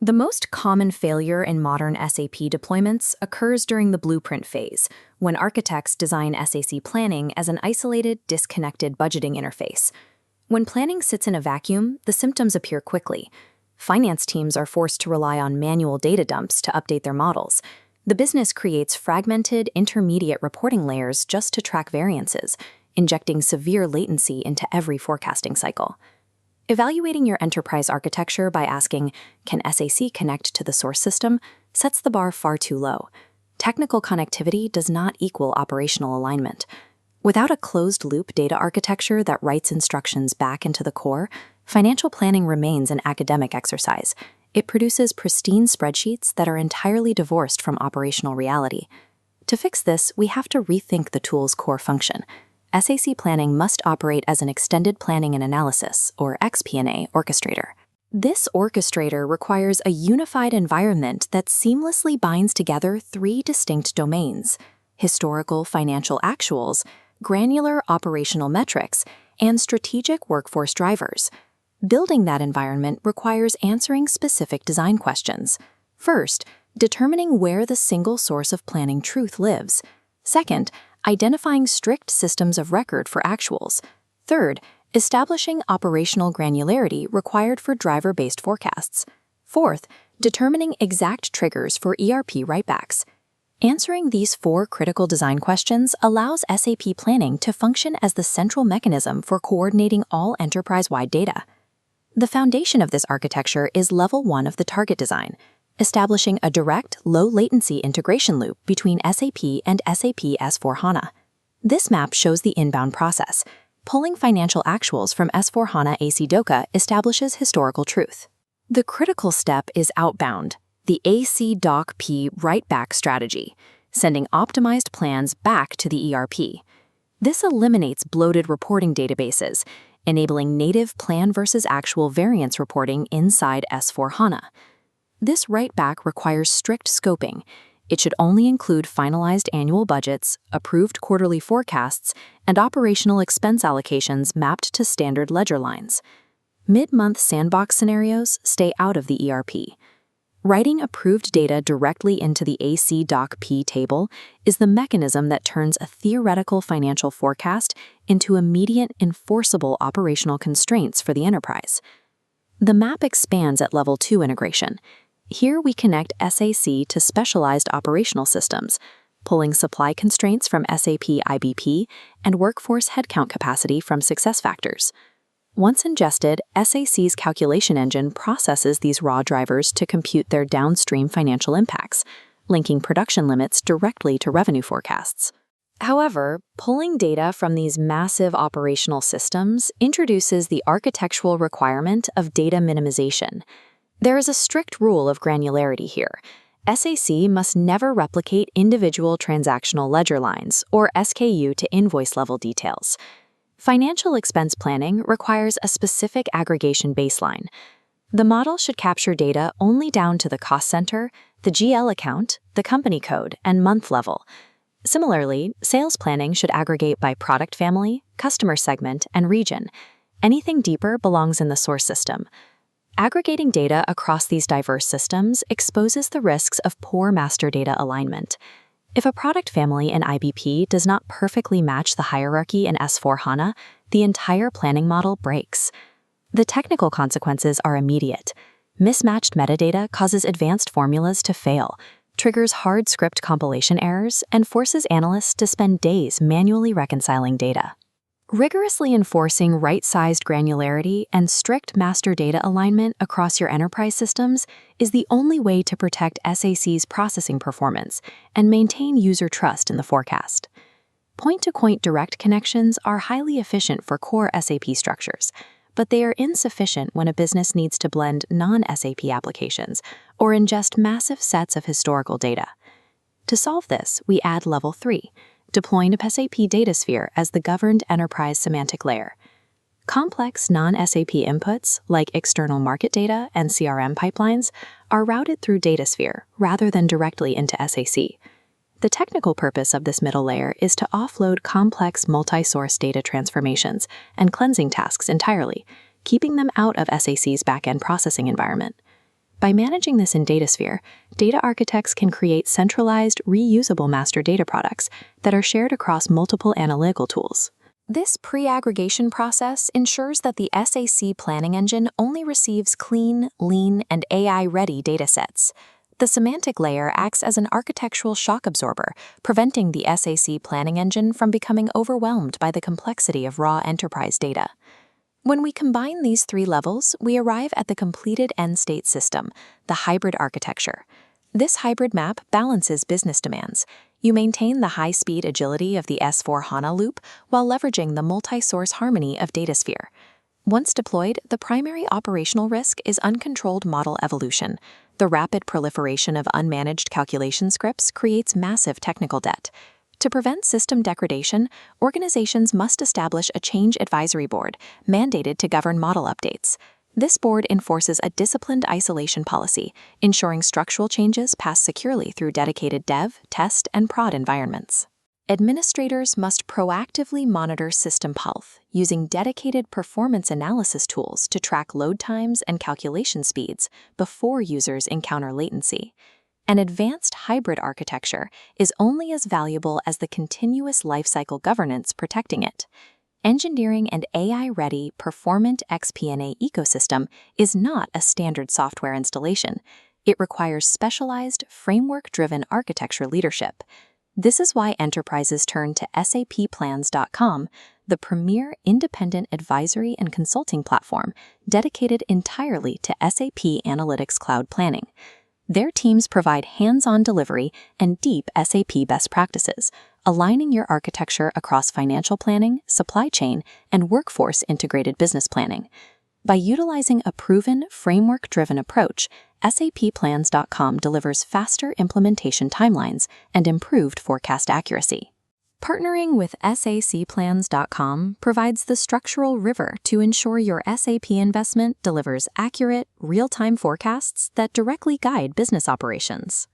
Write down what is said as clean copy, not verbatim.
The most common failure in modern SAP deployments occurs during the blueprint phase, when architects design SAC Planning as an isolated, disconnected budgeting interface. When planning sits in a vacuum, the symptoms appear quickly. Finance teams are forced to rely on manual data dumps to update their models. The business creates fragmented, intermediate reporting layers just to track variances, injecting severe latency into every forecasting cycle. Evaluating your enterprise architecture by asking, "Can SAC connect to the source system?" sets the bar far too low. Technical connectivity does not equal operational alignment. Without a closed-loop data architecture that writes instructions back into the core, financial planning remains an academic exercise. It produces pristine spreadsheets that are entirely divorced from operational reality. To fix this, we have to rethink the tool's core function. SAC Planning must operate as an extended planning and analysis, or XP&A, orchestrator. This orchestrator requires a unified environment that seamlessly binds together three distinct domains: historical financial actuals, granular operational metrics, and strategic workforce drivers. Building that environment requires answering specific design questions. First, determining where the single source of planning truth lives. Second, identifying strict systems of record for actuals. Third, establishing operational granularity required for driver-based forecasts. Fourth, determining exact triggers for ERP writebacks. Answering these four critical design questions allows SAP Planning to function as the central mechanism for coordinating all enterprise-wide data. The foundation of this architecture is level 1 of the target design, establishing a direct, low-latency integration loop between SAP and SAP S/4HANA. This map shows the inbound process. Pulling financial actuals from S/4HANA AC Doka establishes historical truth. The critical step is outbound, the AC Doc P write-back strategy, sending optimized plans back to the ERP. This eliminates bloated reporting databases, enabling native plan versus actual variance reporting inside S/4HANA. This write-back requires strict scoping. It should only include finalized annual budgets, approved quarterly forecasts, and operational expense allocations mapped to standard ledger lines. Mid-month sandbox scenarios stay out of the ERP. Writing approved data directly into the AC Doc P table is the mechanism that turns a theoretical financial forecast into immediate, enforceable operational constraints for the enterprise. The map expands at level 2 integration. Here we connect SAC to specialized operational systems, pulling supply constraints from SAP IBP and workforce headcount capacity from SuccessFactors. Once ingested, SAC's calculation engine processes these raw drivers to compute their downstream financial impacts, linking production limits directly to revenue forecasts. However, pulling data from these massive operational systems introduces the architectural requirement of data minimization. There is a strict rule of granularity here. SAC must never replicate individual transactional ledger lines or SKU to invoice level details. Financial expense planning requires a specific aggregation baseline. The model should capture data only down to the cost center, the GL account, the company code, and month level. Similarly, sales planning should aggregate by product family, customer segment, and region. Anything deeper belongs in the source system. Aggregating data across these diverse systems exposes the risks of poor master data alignment. If a product family in IBP does not perfectly match the hierarchy in S/4HANA, the entire planning model breaks. The technical consequences are immediate. Mismatched metadata causes advanced formulas to fail, triggers hard script compilation errors, and forces analysts to spend days manually reconciling data. Rigorously enforcing right-sized granularity and strict master data alignment across your enterprise systems is the only way to protect SAC's processing performance and maintain user trust in the forecast. Point-to-point direct connections are highly efficient for core SAP structures, but they are insufficient when a business needs to blend non-SAP applications or ingest massive sets of historical data. To solve this, we add level 3, deploying a SAP DataSphere as the governed enterprise semantic layer. Complex non-SAP inputs, like external market data and CRM pipelines, are routed through DataSphere rather than directly into SAC. The technical purpose of this middle layer is to offload complex multi-source data transformations and cleansing tasks entirely, keeping them out of SAC's back-end processing environment. By managing this in DataSphere, data architects can create centralized, reusable master data products that are shared across multiple analytical tools. This pre-aggregation process ensures that the SAC Planning engine only receives clean, lean, and AI-ready datasets. The semantic layer acts as an architectural shock absorber, preventing the SAC Planning engine from becoming overwhelmed by the complexity of raw enterprise data. When we combine these three levels, we arrive at the completed end-state system, the hybrid architecture. This hybrid map balances business demands. You maintain the high-speed agility of the S/4HANA loop while leveraging the multi-source harmony of DataSphere. Once deployed, the primary operational risk is uncontrolled model evolution. The rapid proliferation of unmanaged calculation scripts creates massive technical debt. To prevent system degradation, organizations must establish a change advisory board mandated to govern model updates. This board enforces a disciplined isolation policy, ensuring structural changes pass securely through dedicated dev, test, and prod environments. Administrators must proactively monitor system health using dedicated performance analysis tools to track load times and calculation speeds before users encounter latency. An advanced hybrid architecture is only as valuable as the continuous lifecycle governance protecting it. Engineering an AI-ready, performant XP&A ecosystem is not a standard software installation. It requires specialized, framework-driven architecture leadership. This is why enterprises turn to SAPplans.com, the premier independent advisory and consulting platform dedicated entirely to SAP Analytics Cloud Planning. Their teams provide hands-on delivery and deep SAP best practices, aligning your architecture across financial planning, supply chain, and workforce integrated business planning. By utilizing a proven, framework-driven approach, SAPplans.com delivers faster implementation timelines and improved forecast accuracy. Partnering with SACplans.com provides the structural river to ensure your SAP investment delivers accurate, real-time forecasts that directly guide business operations.